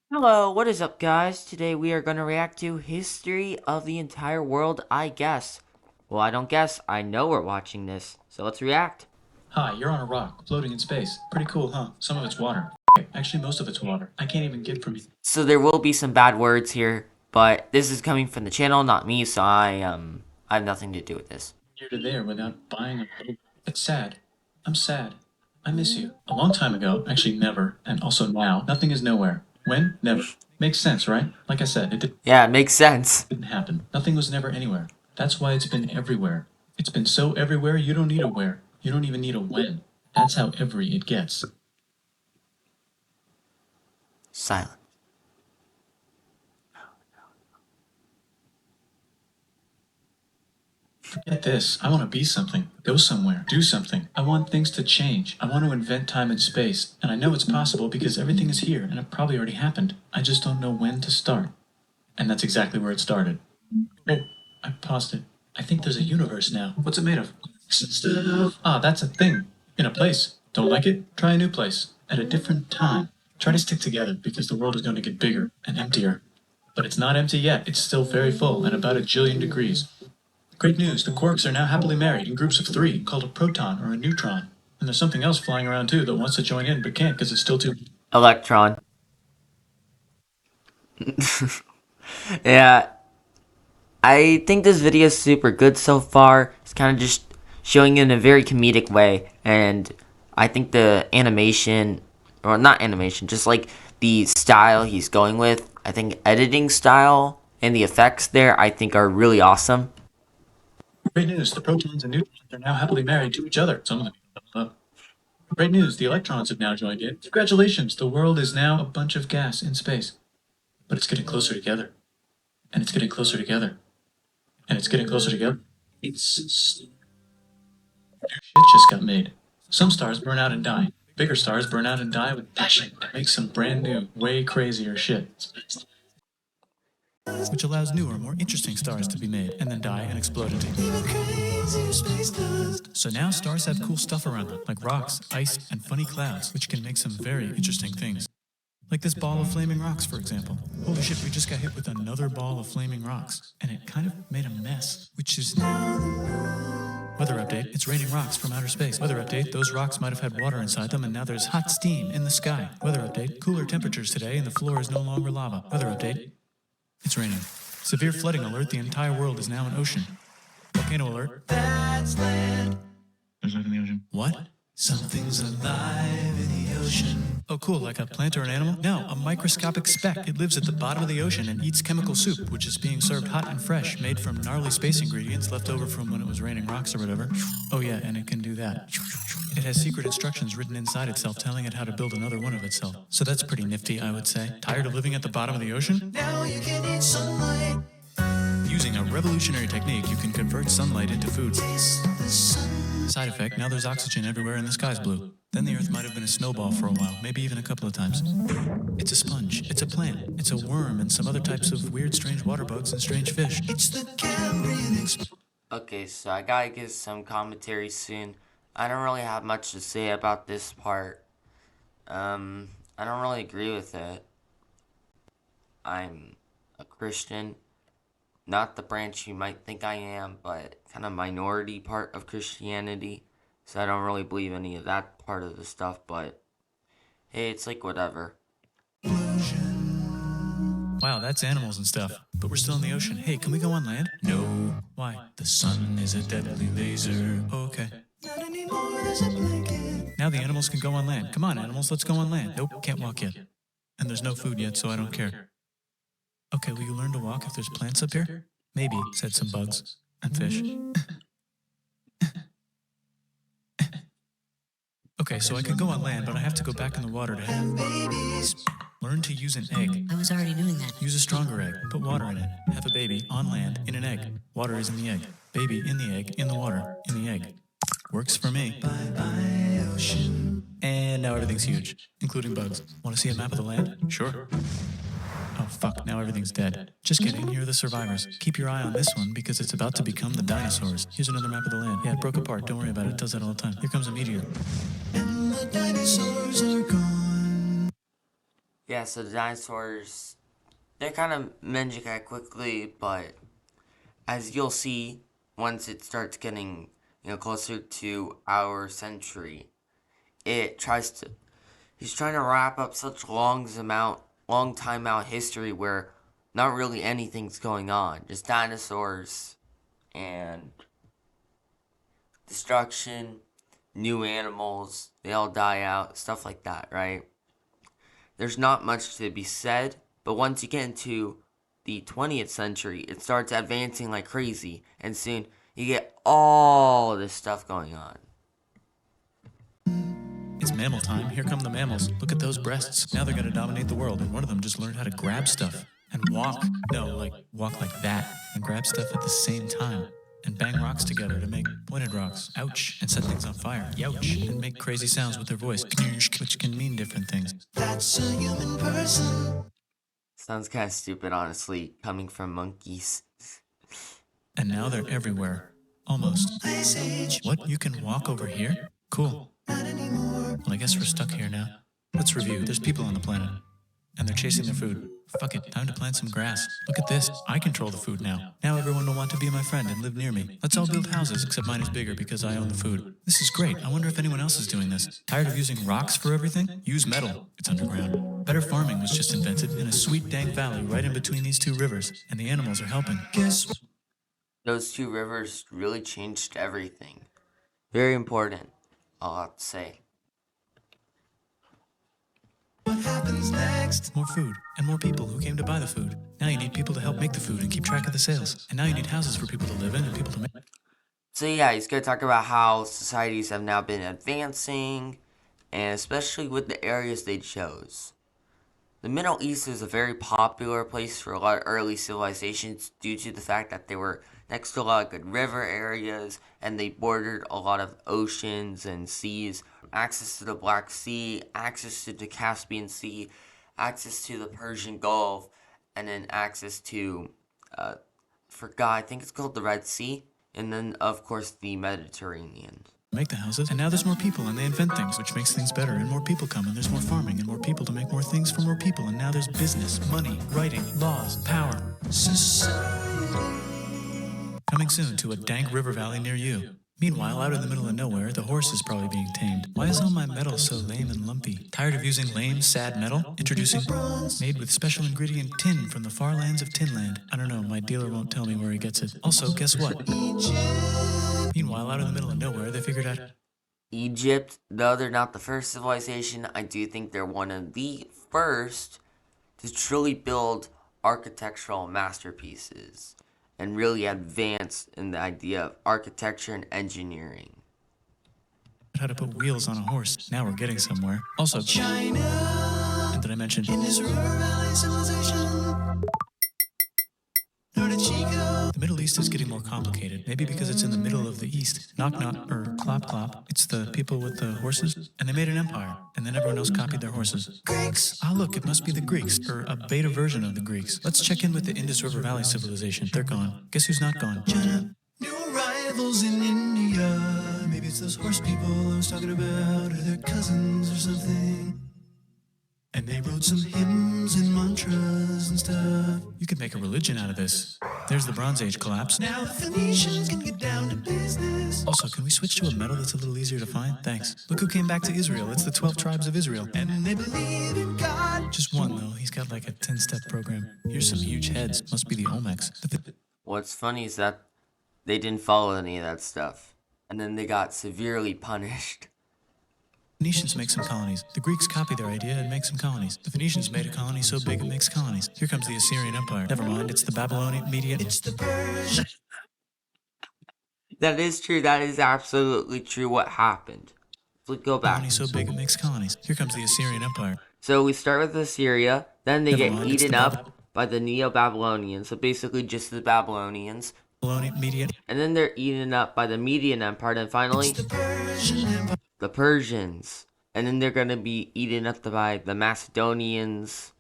Hello, what is up, guys? Today we are going to react to History of the Entire World, I guess. Well, I don't guess, I know we're watching this, so let's react. Hi, you're on a rock, floating in space. Pretty cool, huh? Some of it's water. Actually, most of it's water. I can't even get from So there will be some bad words here, but this is coming from the channel, not me, so I have nothing to do with this. here to there without buying a boat. It's sad. I'm sad. I miss you. A long time ago, actually never, and also now, nothing is nowhere. When? Never. Makes sense, right? Like I said, it Yeah, it makes sense. didn't happen. Nothing was never anywhere. That's why it's been everywhere. It's been so everywhere you don't need a where. You don't even need a when. That's how every it gets. Silent. Forget this. I want to be something, go somewhere, do something. I want things to change. I want to invent time and space. And I know it's possible because everything is here and it probably already happened. I just don't know when to start. And that's exactly where it started. Oh, I paused it. I think there's a universe now. What's it made of? Stuff. Ah, that's a thing. In a place. Don't like it? Try a new place. At a different time. Try to stick together because the world is going to get bigger and emptier. But it's not empty yet. It's still very full and about a jillion degrees. Great news, the quarks are now happily married in groups of three, called a proton or a neutron. And there's something else flying around too that wants to join in but can't because it's still too. Electron. Yeah, I think this video is super good so far. It's kind of just showing it in a very comedic way, and I think the animation, or not animation, just like the style he's going with, I think editing style and the effects there, I think are really awesome. Great news, the protons and neutrons are now happily married to each other. Some of them doubled up. Great news, the electrons have now joined in. Congratulations, the world is now a bunch of gas in space. But it's getting closer together. And it's getting closer together. And it's getting closer together. It's. New shit just got made. Some stars burn out and die. Bigger stars burn out and die with passion to make some brand new, way crazier shit. Which allows newer, more interesting stars to be made and then die and explode into. So now stars have cool stuff around them, like rocks, ice, and funny clouds, which can make some very interesting things. Like this ball of flaming rocks, for example. Holy shit, we just got hit with another ball of flaming rocks, and it kind of made a mess, which is now. Weather update, it's raining rocks from outer space. Weather update, those rocks might have had water inside them and now there's hot steam in the sky. Weather update, cooler temperatures today and the floor is no longer lava. Weather update, it's raining. Severe flooding alert, the entire world is now an ocean. Volcano alert. That's land. There's life in the ocean. What? Something's alive in the ocean. Oh, cool, like a plant or an animal? No, a microscopic speck. It lives at the bottom of the ocean and eats chemical soup, which is being served hot and fresh, made from gnarly space ingredients left over from when it was raining rocks or whatever. Oh yeah, and it can do that. It has secret instructions written inside itself telling it how to build another one of itself. So that's pretty nifty, I would say. Tired of living at the bottom of the ocean? Now you can eat sunlight. Using a revolutionary technique, you can convert sunlight into food. Side effect, now there's oxygen everywhere and the sky's blue. Then the Earth might have been a snowball for a while, maybe even a couple of times. It's a sponge, it's a plant, it's a worm, and some other types of weird, strange water bugs and strange fish. It's the Cambrian explosion. Okay, so I gotta give some commentary soon. I don't really have much to say about this part. I don't really agree with it. I'm a Christian. Not the branch you might think I am, but kind of minority part of Christianity. So I don't really believe any of that part of the stuff, but hey, it's like whatever. Wow, that's animals and stuff. But we're still in the ocean. Hey, can we go on land? No. Why? The sun is a deadly laser. Oh, okay. Not anymore, there's a blanket. Now the animals can go on land. Come on, animals, let's go on land. Nope, can't walk yet. And there's no food yet, so I don't care. Okay, will you learn to walk if there's plants up here? Maybe, said some bugs and fish. Okay, so I can go on land, but I have to go back in the water to have babies. Learn to use an egg. I was already doing that. Use a stronger egg. Put water in it. Have a baby on land in an egg. Water is in the egg. Baby in the egg, in the water, in the egg. Works for me. Bye-bye, ocean. And now everything's huge, including bugs. Want to see a map of the land? Sure. Oh fuck, now everything's dead. Just kidding, you're the survivors. Keep your eye on this one because it's about to become the dinosaurs. Here's another map of the land. Yeah, it broke apart, don't worry about it, it does that all the time. Here comes a meteor. And the dinosaurs are gone. Yeah, so the dinosaurs, they kind of mentioned quickly, but as you'll see, once it starts getting closer to our century, it tries to. He's trying to wrap up such long time out history where not really anything's going on, just dinosaurs and destruction, new animals, they all die out, stuff like that, right? There's not much to be said, but once you get into the 20th century, it starts advancing like crazy, and soon you get all this stuff going on. It's mammal time. Here come the mammals. Look at those breasts. Now they're gonna dominate the world, and one of them just learned how to grab stuff and walk. No, like walk like that and grab stuff at the same time. And bang rocks together to make pointed rocks. Ouch. And set things on fire. Youch. And make crazy sounds with their voice. Which can mean different things. That's a human person. Sounds kind of stupid, honestly, coming from monkeys. And now they're everywhere. Almost. Ice Age. What? You can walk over here? Cool. Not anymore. Well, I guess we're stuck here now. Let's review. There's people on the planet. And they're chasing their food. Fuck it, time to plant some grass. Look at this. I control the food now. Now everyone will want to be my friend and live near me. Let's all build houses, except mine is bigger because I own the food. This is great. I wonder if anyone else is doing this. Tired of using rocks for everything? Use metal. It's underground. Better farming was just invented in a sweet dank valley right in between these two rivers. And the animals are helping. Guess what? Those two rivers really changed everything. Very important, I'll have to say. What happens next? More food and more people who came to buy the food. Now you need people to help make the food and keep track of the sales. And now you need houses for people to live in and people to make. So yeah, he's going to talk about how societies have now been advancing, and especially with the areas they chose. The Middle East is a very popular place for a lot of early civilizations due to the fact that they were next to a lot of good river areas and they bordered a lot of oceans and seas. Access to the Black Sea, access to the Caspian Sea, access to the Persian Gulf, and then access to, I think it's called the Red Sea, and then of course the Mediterranean. Make the houses, and now there's more people and they invent things, which makes things better, and more people come and there's more farming and more people to make more things for more people, and now there's business, money, writing, laws, power. Society. Coming soon to a dank river valley near you. Meanwhile, out in the middle of nowhere, the horse is probably being tamed. Why is all my metal so lame and lumpy? Tired of using lame, sad metal? Introducing bronze, made with special ingredient tin from the far lands of Tinland. I don't know, my dealer won't tell me where he gets it. Also, guess what? Egypt. Meanwhile, out in the middle of nowhere, they figured out Egypt, though they're not the first civilization, I do think they're one of the first to truly build architectural masterpieces and really advance in the idea of architecture and engineering. how to put wheels on a horse. Now we're getting somewhere. Also, China. And did I mention Indus River Valley civilization? The Middle East is getting more complicated. Maybe because it's in the middle of the East. Knock knock, or clop clop. It's the people with the horses. And they made an empire. And then everyone else copied their horses. Greeks! Ah, look, it must be the Greeks. Or a beta version of the Greeks. Let's check in with the Indus River Valley civilization. They're gone. Guess who's not gone? China. New arrivals in India. Maybe it's those horse people I was talking about. Or their cousins or something. And they wrote some hymns and mantras and stuff. You could make a religion out of this. There's the Bronze Age collapse. Now the Phoenicians can get down to business. Also, can we switch to a metal that's a little easier to find? Thanks. Look who came back to Israel. It's the 12 tribes of Israel. And they believe in God. Just one, though. He's got like a 10-step program. Here's some huge heads. Must be the Olmecs. What's funny is that they didn't follow any of that stuff. And then they got severely punished. Phoenicians make some colonies. The Greeks copy their idea and make some colonies. The Phoenicians made a colony so big it makes colonies. Here comes the Assyrian Empire. Never mind, it's the Babylonian Median. It's the Persian. That is true. That is absolutely true what happened. Let's go back. Colony so big it makes colonies. Here comes the Assyrian Empire. So we start with Assyria. Then they Never get mind, it's eaten the up by the Neo-Babylonians. So basically just the Babylonians. Babylonian Median. And then they're eaten up by the Median Empire. And finally, It's the Persian Empire. the Persians. And then they're going to be eaten up by the Macedonians,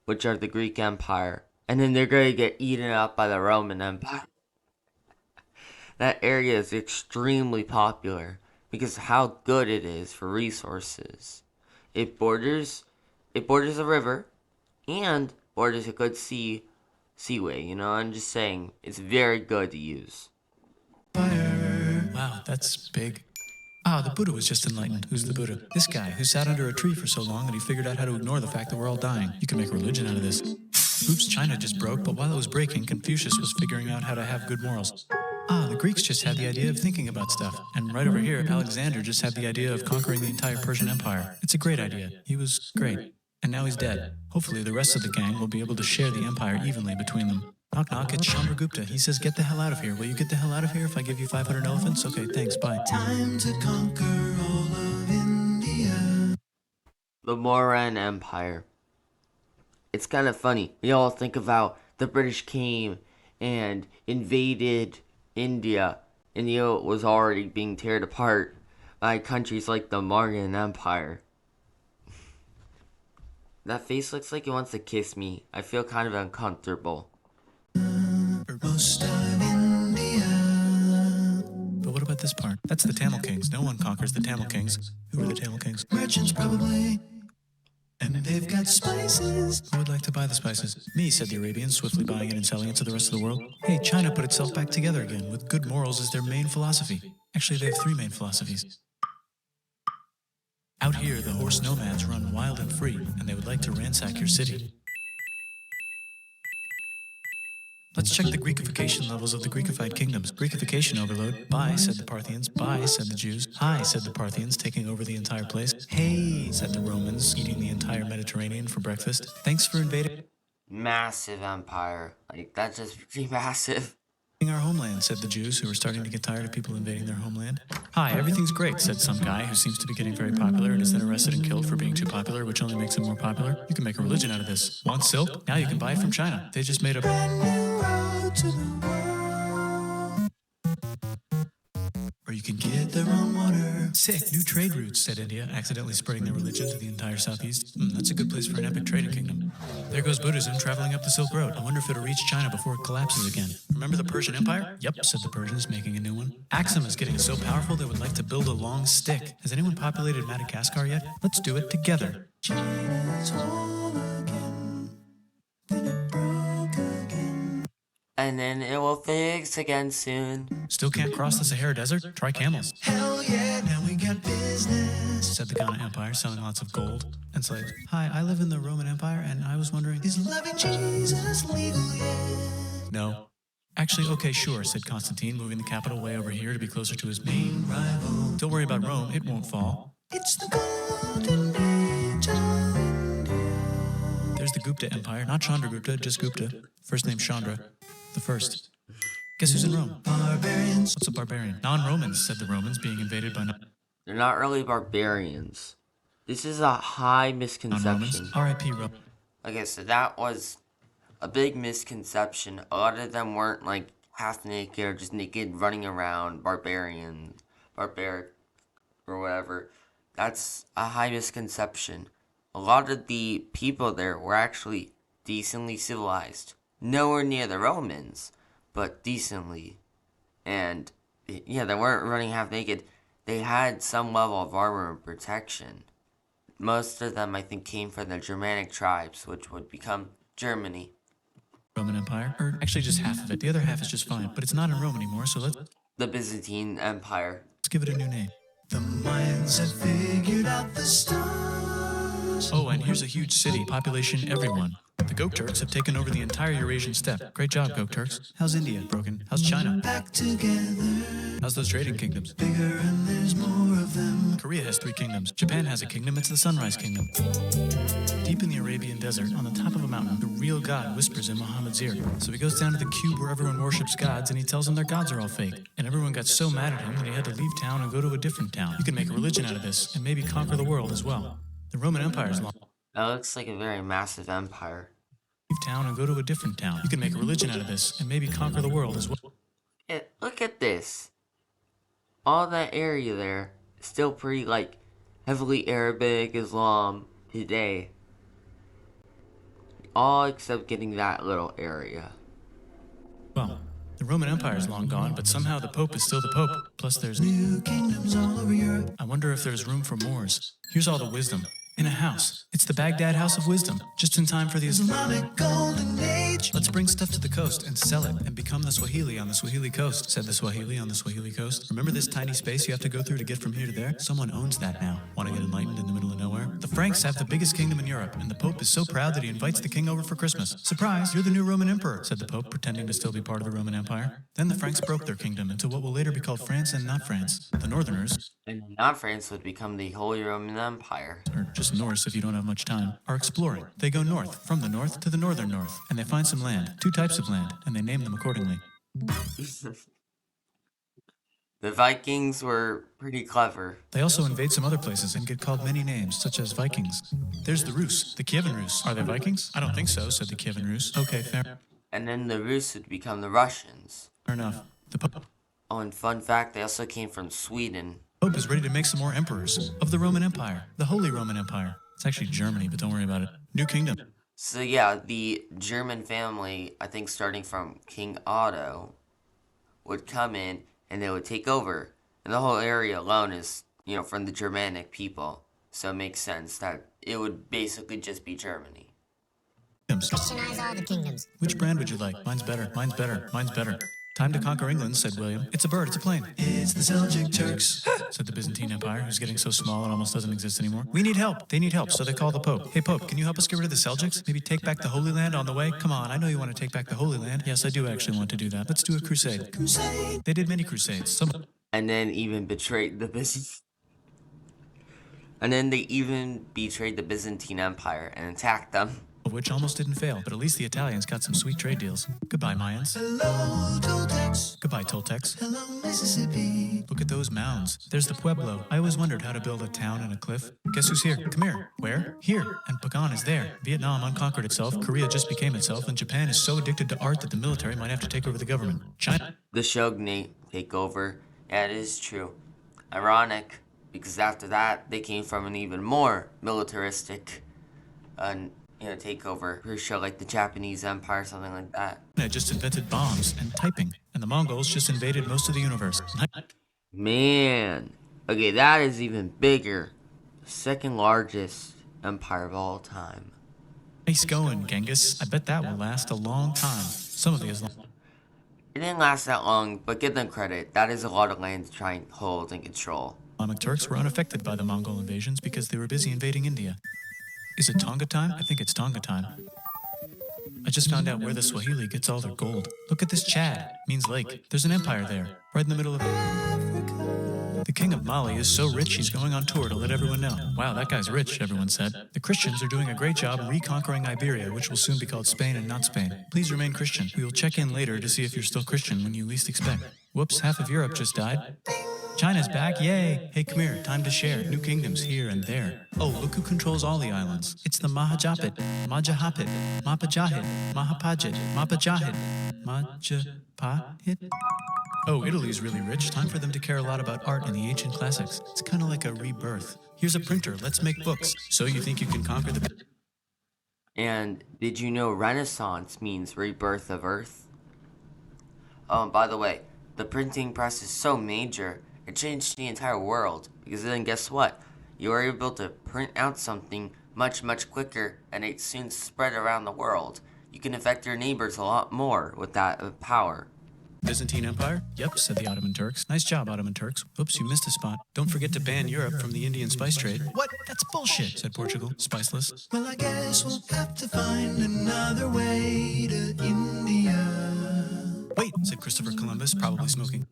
which are the Greek Empire. And then they're going to get eaten up by the Roman Empire. That area is extremely popular because of how good it is for resources. It borders a river, or just a good seaway, you know. I'm just saying, it's very good to use. Fire. Wow, that's big. Ah, the Buddha was just enlightened. Who's the Buddha? This guy who sat under a tree for so long that he figured out how to ignore the fact that we're all dying. You can make a religion out of this. Oops, China just broke, but while it was breaking, Confucius was figuring out how to have good morals. Ah, the Greeks just had the idea of thinking about stuff. And right over here, Alexander just had the idea of conquering the entire Persian Empire. It's a great idea. He was great. And now he's dead. Hopefully the rest of the gang will be able to share the empire evenly between them. Knock knock, it's Chandragupta. He says, get the hell out of here. Will you get the hell out of here if I give you 500 elephants? Okay, thanks, bye. Time to conquer all of India. The Moran Empire. It's kind of funny. We all think about the British came and invaded India, and it was already being torn apart by countries like the Mauryan Empire. That face looks like it wants to kiss me. I feel kind of uncomfortable. Most of India. But what about this part? That's the Tamil Kings. No one conquers the Tamil Kings. Who are the Tamil Kings? Merchants, probably. And they've got spices. Who would like to buy the spices? Me, said the Arabians, swiftly buying it and selling it to the rest of the world. Hey, China put itself back together again, with good morals as their main philosophy. Actually, they have 3 main philosophies. Out here, the horse nomads run wild and free, and they would like to ransack your city. Let's check the Greekification levels of the Greekified kingdoms. Greekification overload. Bye, said the Parthians. Bye, said the Jews. Hi, said the Parthians, taking over the entire place. Hey, said the Romans, eating the entire Mediterranean for breakfast. Thanks for invading Massive empire. Like, that's just pretty massive. our homeland, said the Jews, who were starting to get tired of people invading their homeland. Hi, everything's great, said some guy who seems to be getting very popular and is then arrested and killed for being too popular, which only makes him more popular. You can make a religion out of this. Want silk? Now you can buy it from China. They just made a brand new road to the world. Or you can get their own water. Sick, new trade routes, said India, accidentally spreading their religion to the entire southeast. That's a good place for an epic trading kingdom. There goes Buddhism traveling up the Silk Road. I wonder if it'll reach China before it collapses again. Remember the Persian Empire? Yep, said the Persians, making a new one. Axum is getting so powerful they would like to build a long stick. Has anyone populated Madagascar yet? Let's do it together. China's whole again. Then it broke again. And then it will fix again soon. Still can't cross the Sahara Desert? Try camels. Hell yeah, now we got business, said the Ghana Empire, selling lots of gold and slaves. Hi, I live in the Roman Empire, and I was wondering, is loving Jesus legal yet? No. Actually, okay, sure, said Constantine, moving the capital way over here to be closer to his main rival. Don't worry about Rome, it won't fall. It's the golden age of India. There's the Gupta Empire, not Chandragupta, just Gupta. First name Chandra. The first. Guess who's in Rome? Barbarians. What's a barbarian? Non-Romans, said the Romans, being invaded by They're not really barbarians. This is a high misconception. non-Romans. R.I.P. Rome. Okay, so that was a big misconception. A lot of them weren't like half naked or just naked running around, barbaric, or whatever. That's a high misconception. A lot of the people there were actually decently civilized. Nowhere near the Romans, but decently. And yeah, they weren't running half naked. They had some level of armor and protection. Most of them, I think, came from the Germanic tribes, which would become Germany. Roman Empire, or actually just half of it. The other half is just fine, but it's not in Rome anymore, so let's The Byzantine Empire. give it a new name. The Mayans have figured out the stars. Oh, and here's a huge city, population everyone. The Gok Turks have taken over the entire Eurasian steppe. Great job, Gok Turks. How's India? Broken. How's China? Back together. How's those trading kingdoms? Bigger and there's more of them. Korea has 3 kingdoms. Japan has a kingdom. It's the Sunrise Kingdom. Deep in the Arabian desert, on the top of a mountain, the real God whispers in Muhammad's ear. So he goes down to the cube where everyone worships gods, and he tells them their gods are all fake. And everyone got so mad at him that he had to leave town and go to a different town. You can make a religion out of this, and maybe conquer the world as well. The Roman Empire is long. That looks like a very massive empire. Leave town and go to a different town. You can make a religion out of this, and maybe conquer the world as well. Yeah, look at this. All that area there is still pretty, like, heavily Arabic, Islam today. All except getting that little area. Well, the Roman Empire is long gone, but somehow the Pope is still the Pope. Plus there's new kingdoms all over Europe. I wonder if there's room for Moors. Here's all the wisdom. In a house. It's the Baghdad House of Wisdom, just in time for the Islamic Golden Age. Let's bring stuff to the coast and sell it and become the Swahili on the Swahili coast, said the Swahili on the Swahili coast. Remember this tiny space you have to go through to get from here to there? Someone owns that now. Want to get enlightened in the middle of nowhere? The Franks have the biggest kingdom in Europe, and the Pope is so proud that he invites the king over for Christmas. Surprise, you're the new Roman emperor, said the Pope, pretending to still be part of the Roman Empire. Then the Franks broke their kingdom into what will later be called France and not France. The Northerners, And not France would become the Holy Roman Empire. or just Norse if you don't have much time, are exploring. They go north, from the north to the northern north, and they find some land, 2 types of land, and they name them accordingly. The Vikings were pretty clever. They also invade some other places and get called many names, such as Vikings. There's the Rus, the Kievan Rus. Are they Vikings? I don't think so, said the Kievan Rus. Okay, fair And then the Rus would become the Russians. enough. The Pope Oh, and fun fact, they also came from Sweden. is ready to make some more emperors of the Roman Empire, the Holy Roman Empire. It's actually Germany, but don't worry about it. New kingdom. So yeah, the German family, I think starting from King Otto, would come in and they would take over. And the whole area alone is, from the Germanic people. So it makes sense that it would basically just be Germany. Christianize all the kingdoms. Which brand would you like? Mine's better. Mine's better. Mine's better. Time to conquer England, said William. It's a bird, it's a plane. It's the Seljuk Turks, said the Byzantine Empire, who's getting so small it almost doesn't exist anymore. We need help. They need help, so they call the Pope. Hey, Pope, can you help us get rid of the Seljuks? Maybe take back the Holy Land on the way? Come on, I know you want to take back the Holy Land. Yes, I do actually want to do that. Let's do a crusade. Crusade. They did many crusades. And then even betrayed the And then they even betrayed the Byzantine Empire and attacked them. Of which almost didn't fail, but at least the Italians got some sweet trade deals. Goodbye, Mayans. Hello, Toltecs. Goodbye, Toltecs. Hello, Mississippi. Look at those mounds. There's the Pueblo. I always wondered how to build a town in a cliff. Guess who's here? Come here. Where? Here. And Pagan is there. Vietnam unconquered itself, Korea just became itself, and Japan is so addicted to art that the military might have to take over the government. China. The Shogunate take over. Yeah, it is true. Ironic, because after that, they came from an even more militaristic takeover. Pretty sure like the Japanese Empire, something like that. China just invented bombs and typing, and the Mongols just invaded most of the universe. Man. Okay, that is even bigger. Second largest empire of all time. Nice going, Genghis. I bet that will last a long time. Some of the Islam. It didn't last that long, but give them credit. That is a lot of land to try and hold and control. Islamic Turks were unaffected by the Mongol invasions because they were busy invading India. Is it Tonga time? I think it's Tonga time. I just found out where the Swahili gets all their gold. Look at this Chad. Means lake. There's an empire there, right in the middle of Africa. The king of Mali is so rich he's going on tour to let everyone know. Wow, that guy's rich, everyone said. The Christians are doing a great job reconquering Iberia, which will soon be called Spain and not Spain. Please remain Christian. We will check in later to see if you're still Christian when you least expect. Whoops, half of Europe just died. China's back, yay! Hey, come here, time to share. New kingdoms here and there. Oh, look who controls all the islands. It's the Mahajapit, Majapahit, Mapajahit, Mahapajit, Mapajahit, Majapahit. Oh, Italy's really rich. Time for them to care a lot about art and the ancient classics. It's kind of like a rebirth. Here's a printer, let's make books. So you think you can conquer the... And did you know Renaissance means rebirth of Earth? Oh, by the way, the printing press is so major, it changed the entire world. Because then guess what? You were able to print out something much, much quicker, and it soon spread around the world. You can affect your neighbors a lot more with that power. Byzantine Empire? Yep, said the Ottoman Turks. Nice job, Ottoman Turks. Oops, you missed a spot. Don't forget to ban Europe from the Indian spice trade. What? That's bullshit, said Portugal, spiceless. Well, I guess we'll have to find another way to India. Wait, said Christopher Columbus, probably smoking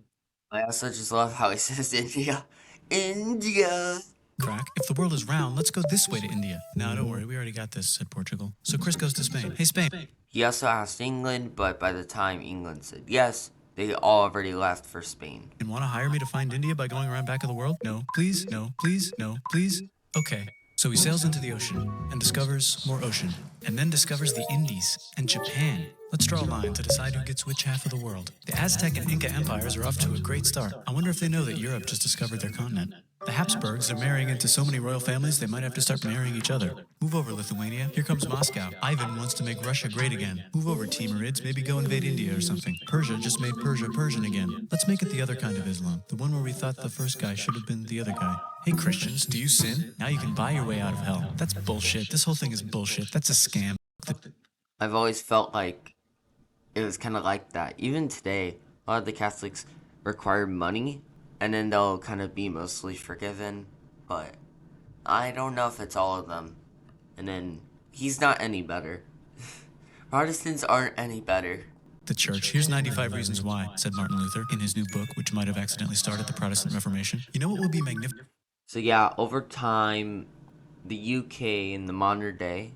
I also just love how he says India. India! crack. If the world is round, let's go this way to India. No, don't worry, we already got this, said Portugal. So Chris goes to Spain. Hey, Spain. He also asked England, but by the time England said yes, they already left for Spain. And want to hire me to find India by going around back of the world? No, please, no, please, no, please. Okay. So he sails into the ocean and discovers more ocean, and then discovers the Indies and Japan. Let's draw a line to decide who gets which half of the world. The Aztec and Inca empires are off to a great start. I wonder if they know that Europe just discovered their continent. The Habsburgs are marrying into so many royal families they might have to start marrying each other. Move over, Lithuania. Here comes Moscow. Ivan wants to make Russia great again. Move over, Timurids. Maybe go invade India or something. Persia just made Persia Persian again. Let's make it the other kind of Islam. The one where we thought the first guy should have been the other guy. Hey Christians, do you sin? Now you can buy your way out of hell. That's bullshit. This whole thing is bullshit. That's a scam. I've always felt like it was kind of like that. Even today, a lot of the Catholics require money, and then they'll kind of be mostly forgiven. But I don't know if it's all of them. And then he's not any better. Protestants aren't any better. The church. Here's 95 reasons why, said Martin Luther in his new book, which might have accidentally started the Protestant Reformation. You know what would be magnificent? So yeah, over time, the UK in the modern day,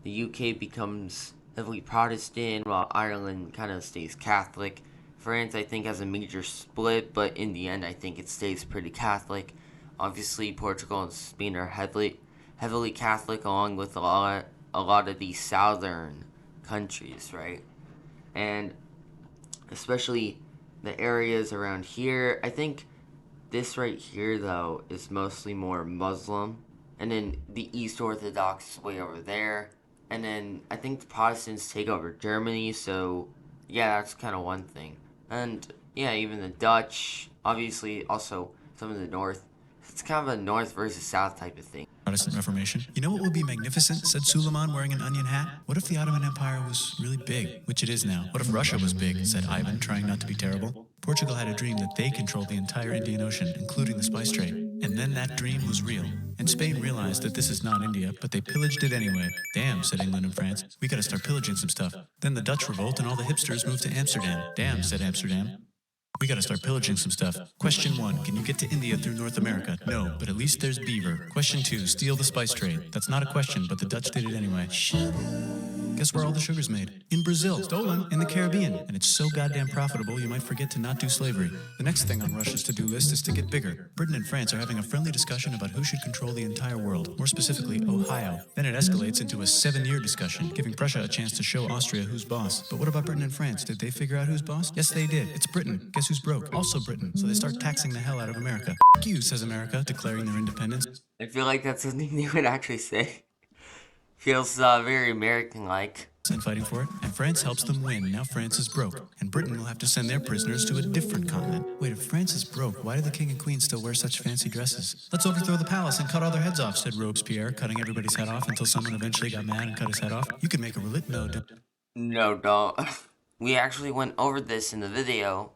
the UK becomes heavily Protestant while Ireland kind of stays Catholic. France, I think, has a major split, but in the end, I think it stays pretty Catholic. Obviously, Portugal and Spain are heavily Catholic, along with a lot of the southern countries, right? And especially the areas around here, I think this right here, though, is mostly more Muslim. And then the East Orthodox is way over there. And then I think the Protestants take over Germany, so yeah, that's kind of one thing. And yeah, even the Dutch, obviously also some of the North. It's kind of a North versus South type of thing. Protestant Reformation. You know what would be magnificent, said Suleiman wearing an onion hat? What if the Ottoman Empire was really big, which it is now? What if Russia was big, said Ivan, trying not to be terrible? Portugal had a dream that they controlled the entire Indian Ocean, including the spice trade. And then that dream was real. And Spain realized that this is not India, but they pillaged it anyway. Damn, said England and France. We gotta start pillaging some stuff. Then the Dutch revolt and all the hipsters moved to Amsterdam. Damn, said Amsterdam. We gotta start pillaging some stuff. Question 1, can you get to India through North America? No, but at least there's beaver. Question 2, steal the spice trade. That's not a question, but the Dutch did it anyway. Guess where all the sugar's made? In Brazil. Stolen. In the Caribbean. And it's so goddamn profitable you might forget to not do slavery. The next thing on Russia's to-do list is to get bigger. Britain and France are having a friendly discussion about who should control the entire world, more specifically, Ohio. Then it escalates into a 7-year discussion, giving Prussia a chance to show Austria who's boss. But what about Britain and France? Did they figure out who's boss? Yes, they did. It's Britain. Guess who's broke? Also Britain. So they start taxing the hell out of America. F*** you, says America, declaring their independence. I feel like that's something they would actually say. Feels very American-like. And fighting for it, and France helps them win. Now France is broke, and Britain will have to send their prisoners to a different continent. Wait, if France is broke, why do the king and queen still wear such fancy dresses? Let's overthrow the palace and cut all their heads off, said Robespierre, cutting everybody's head off until someone eventually got mad and cut his head off. You can make a No, don't. We actually went over this in the video.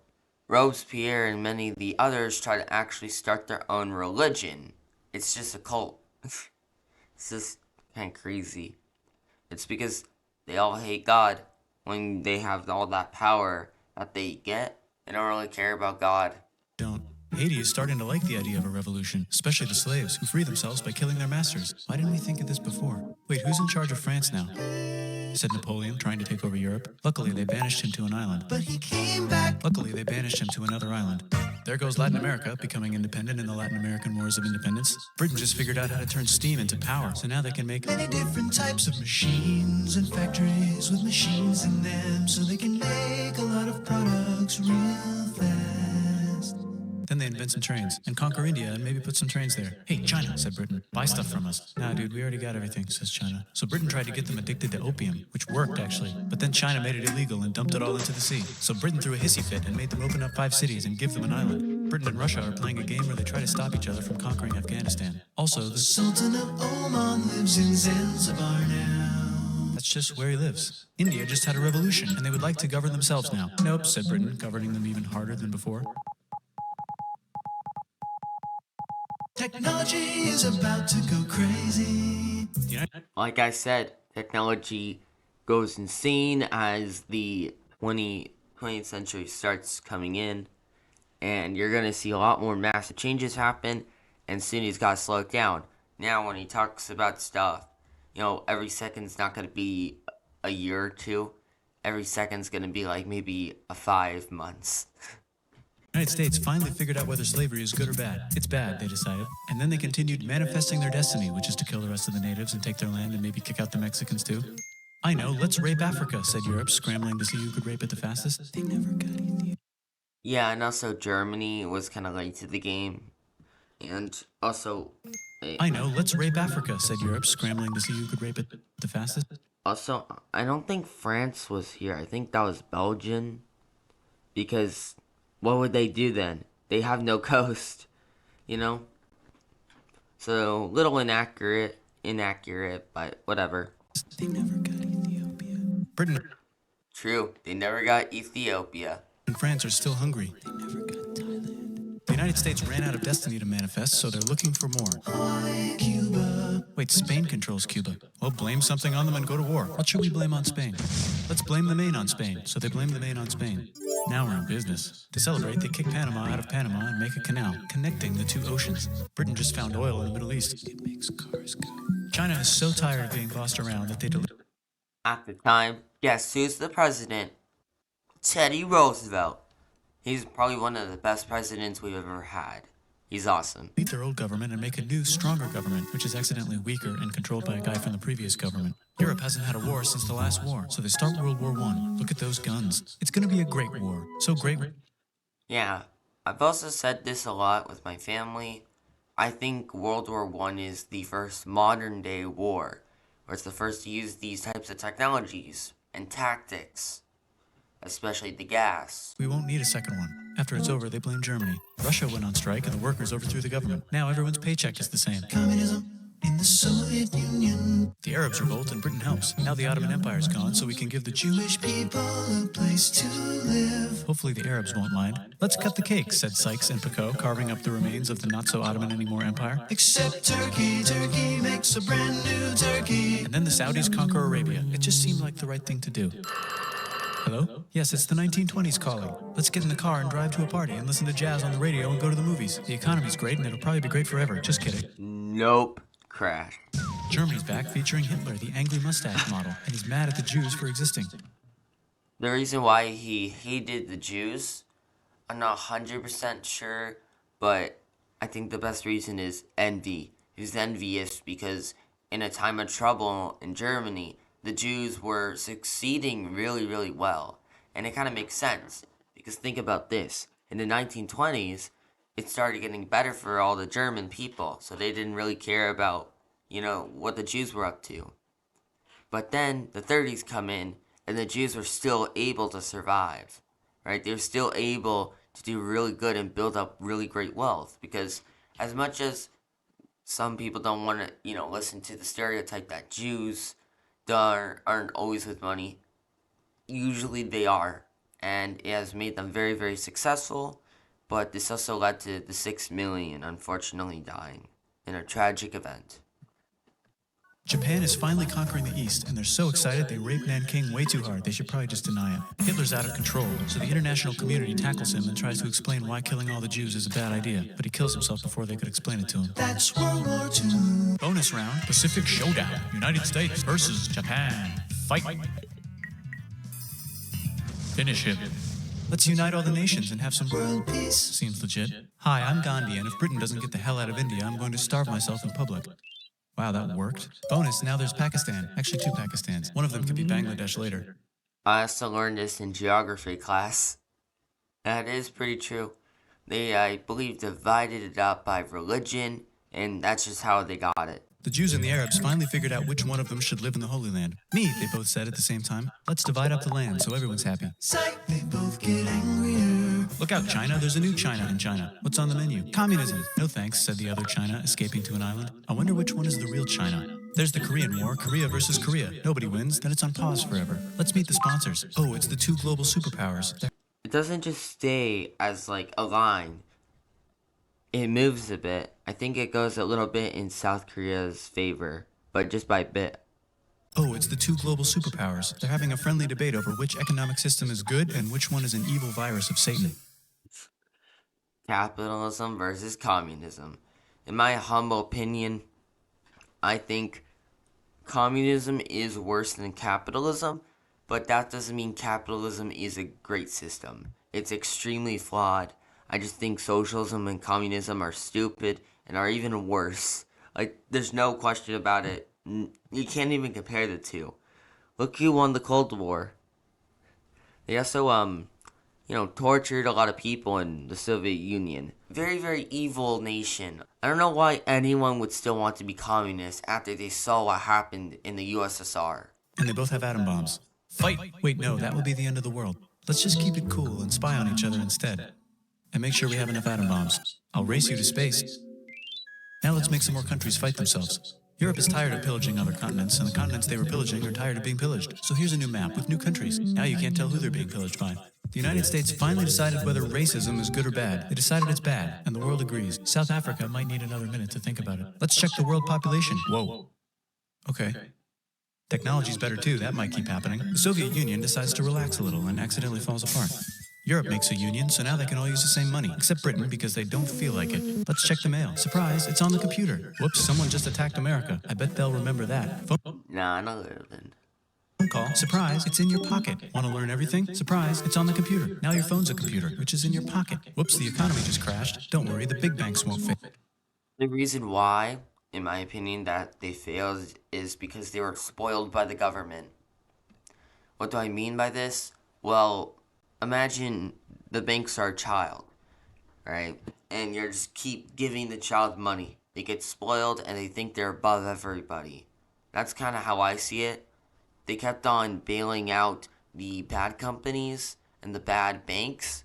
Robespierre and many of the others try to actually start their own religion. It's just a cult. It's just kind of crazy. It's because they all hate God. When they have all that power that they get, they don't really care about God. Haiti is starting to like the idea of a revolution, especially the slaves, who free themselves by killing their masters. Why didn't we think of this before? Wait, who's in charge of France now? Said Napoleon, trying to take over Europe. Luckily, they banished him to an island. But he came back. Luckily, they banished him to another island. There goes Latin America, becoming independent in the Latin American Wars of Independence. Britain just figured out how to turn steam into power, so now they can make many different types of machines and factories with machines in them, so they can make a lot of products real fast. Then they invent some trains and conquer India and maybe put some trains there. Hey, China, said Britain, buy stuff from us. Nah, dude, we already got everything, says China. So Britain tried to get them addicted to opium, which worked, actually. But then China made it illegal and dumped it all into the sea. So Britain threw a hissy fit and made them open up 5 cities and give them an island. Britain and Russia are playing a game where they try to stop each other from conquering Afghanistan. Also, the Sultan of Oman lives in Zanzibar now. That's just where he lives. India just had a revolution, and they would like to govern themselves now. Nope, said Britain, governing them even harder than before. Technology is about to go crazy. Like I said, technology goes insane as the 20th century starts coming in, and you're going to see a lot more massive changes happen, and soon he's got to slow it down. Now, when he talks about stuff, every second's not going to be a year or 2. Every second's going to be like maybe 5 months. The United States finally figured out whether slavery is good or bad. It's bad, they decided. And then they continued manifesting their destiny, which is to kill the rest of the natives and take their land and maybe kick out the Mexicans too. I know, let's rape Africa, said Europe, scrambling to see who could rape it the fastest. They never got Ethiopia. Yeah, and also Germany was kind of late to the game. And also, I know, let's rape Africa, said Europe, scrambling to see who could rape it the fastest. I don't think France was here. I think that was Belgium. Because what would they do then? They have no coast, you know? So, little inaccurate, but whatever. They never got Ethiopia. Britain True, they never got Ethiopia. and France are still hungry. They never got Thailand. The United States ran out of destiny to manifest, so they're looking for more. Hawaii, Cuba. Wait, Spain controls Cuba. Well, blame something on them and go to war. What should we blame on Spain? Let's blame the Maine on Spain. So they blame the Maine on Spain. Now we're in business. To celebrate, they kick Panama out of Panama and make a canal, connecting the two oceans. Britain just found oil in the Middle East. It makes cars go. China is so tired of being bossed around that they At the time, guess who's the president? Teddy Roosevelt. He's probably one of the best presidents we've ever had. He's awesome. delete their old government and make a new, stronger government, which is accidentally weaker and controlled by a guy from the previous government. Europe hasn't had a war since the last war, so they start World War I. Look at those guns. It's gonna be a great war. So great. Yeah, I've also said this a lot with my family. I think World War I is the first modern day war, where it's the first to use these types of technologies and tactics, especially the gas. We won't need a second one. After it's over, they blame Germany. Russia went on strike and the workers overthrew the government. Now everyone's paycheck is the same. Communism in the Soviet Union. The Arabs revolt and Britain helps. Now the Ottoman Empire's gone, so we can give the Jewish people a place to live. Hopefully the Arabs won't mind. Let's cut the cake, said Sykes and Picot, carving up the remains of the not-so-Ottoman-anymore empire. Except Turkey. Turkey makes a brand new Turkey. And then the Saudis conquer Arabia. It just seemed like the right thing to do. Hello? Yes, it's the 1920s calling. Let's get in the car and drive to a party and listen to jazz on the radio and go to the movies. The economy's great and it'll probably be great forever. Just kidding. Nope. Crash. Germany's back featuring Hitler, the angry mustache model, and he's mad at the Jews for existing. The reason why he hated the Jews, I'm not 100% sure, but I think the best reason is envy. He was envious because in a time of trouble in Germany, the Jews were succeeding really, really well. And it kind of makes sense, because think about this. In the 1920s, it started getting better for all the German people, so they didn't really care about, what the Jews were up to. But then the 30s come in, and the Jews were still able to survive, right? They were still able to do really good and build up really great wealth, because as much as some people don't want to, listen to the stereotype that Jews aren't always with money, usually they are, and it has made them very, very successful. But this also led to the 6 million unfortunately dying in a tragic event. Japan is finally conquering the East, and they're so excited they rape Nanking way too hard. They should probably just deny it. Hitler's out of control, so the international community tackles him and tries to explain why killing all the Jews is a bad idea. But he kills himself before they could explain it to him. That's World War II. Bonus round, Pacific Showdown. United States versus Japan. Fight. Finish him. Let's unite all the nations and have some world peace. Seems legit. Hi, I'm Gandhi, and if Britain doesn't get the hell out of India, I'm going to starve myself in public. Wow, that worked. Bonus, now there's Pakistan. Actually, 2 Pakistans. One of them could be Bangladesh later. I also learned this in geography class. That is pretty true. They, I believe, divided it up by religion, and that's just how they got it. The Jews and the Arabs finally figured out which one of them should live in the Holy Land. Me, they both said at the same time. Let's divide up the land so everyone's happy. Psych, they both get angrier. Look out, China. There's a new China in China. What's on the menu? Communism. No thanks, said the other China, escaping to an island. I wonder which one is the real China. There's the Korean War, Korea versus Korea. Nobody wins, then it's on pause forever. Let's meet the sponsors. Oh, it's the 2 global superpowers. It doesn't just stay as like a line. It moves a bit. I think it goes a little bit in South Korea's favor, but just by a bit. Oh, it's the 2 global superpowers. They're having a friendly debate over which economic system is good and which one is an evil virus of Satan. Capitalism versus communism. In my humble opinion, I think communism is worse than capitalism, but that doesn't mean capitalism is a great system. It's extremely flawed. I just think socialism and communism are stupid and are even worse. Like, there's no question about it. You can't even compare the two. Look who won the Cold War. They also, tortured a lot of people in the Soviet Union. Very, very evil nation. I don't know why anyone would still want to be communist after they saw what happened in the USSR. And they both have atom bombs. Fight! Wait, no, that will be the end of the world. Let's just keep it cool and spy on each other instead. And make sure we have enough atom bombs. I'll race you to space. Now let's make some more countries fight themselves. Europe is tired of pillaging other continents, and the continents they were pillaging are tired of being pillaged. So here's a new map with new countries. Now you can't tell who they're being pillaged by. The United States finally decided whether racism is good or bad. They decided it's bad, and the world agrees. South Africa might need another minute to think about it. Let's check the world population. Whoa. Okay. Technology's better too, that might keep happening. The Soviet Union decides to relax a little and accidentally falls apart. Europe makes a union, so now they can all use the same money, except Britain because they don't feel like it. Let's check the mail. Surprise, it's on the computer. Whoops, someone just attacked America. I bet they'll remember that. Nah, not living. Phone call. Surprise, it's in your pocket. Want to learn everything? Surprise, it's on the computer. Now your phone's a computer, which is in your pocket. Whoops, the economy just crashed. Don't worry, the big banks won't fail. The reason why, in my opinion, that they failed is because they were spoiled by the government. What do I mean by this? Well, imagine the banks are a child, right? And you just keep giving the child money. They get spoiled and they think they're above everybody. That's kind of how I see it. They kept on bailing out the bad companies and the bad banks,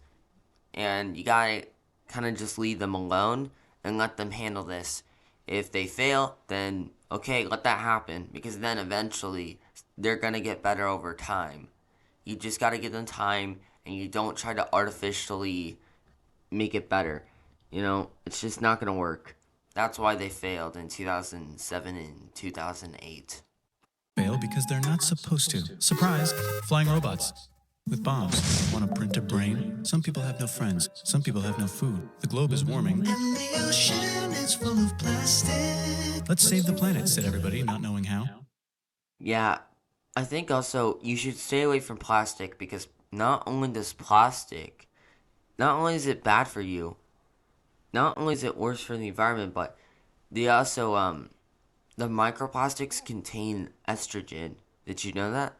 and you gotta kind of just leave them alone and let them handle this. If they fail, then okay, let that happen, because then eventually they're gonna get better over time. You just gotta give them time, and you don't try to artificially make it better. It's just not gonna work. That's why they failed in 2007 and 2008. Fail because they're not supposed to. Surprise! Flying robots. With bombs. Want to print a brain? Some people have no friends. Some people have no food. The globe is warming. And the ocean is full of plastic. Let's save the planet, said everybody, not knowing how. Yeah, I think also you should stay away from plastic, because not only is it bad for you, not only is it worse for the environment, but they also, the microplastics contain estrogen. Did you know that?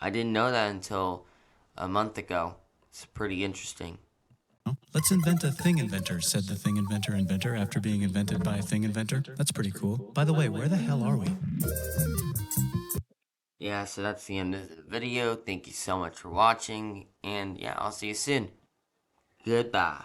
I didn't know that until a month ago. It's pretty interesting. Let's invent a thing inventor, said the thing inventor after being invented by a thing inventor. That's pretty cool. By the way, where the hell are we? Yeah, so that's the end of the video. Thank you so much for watching, and yeah, I'll see you soon. Goodbye.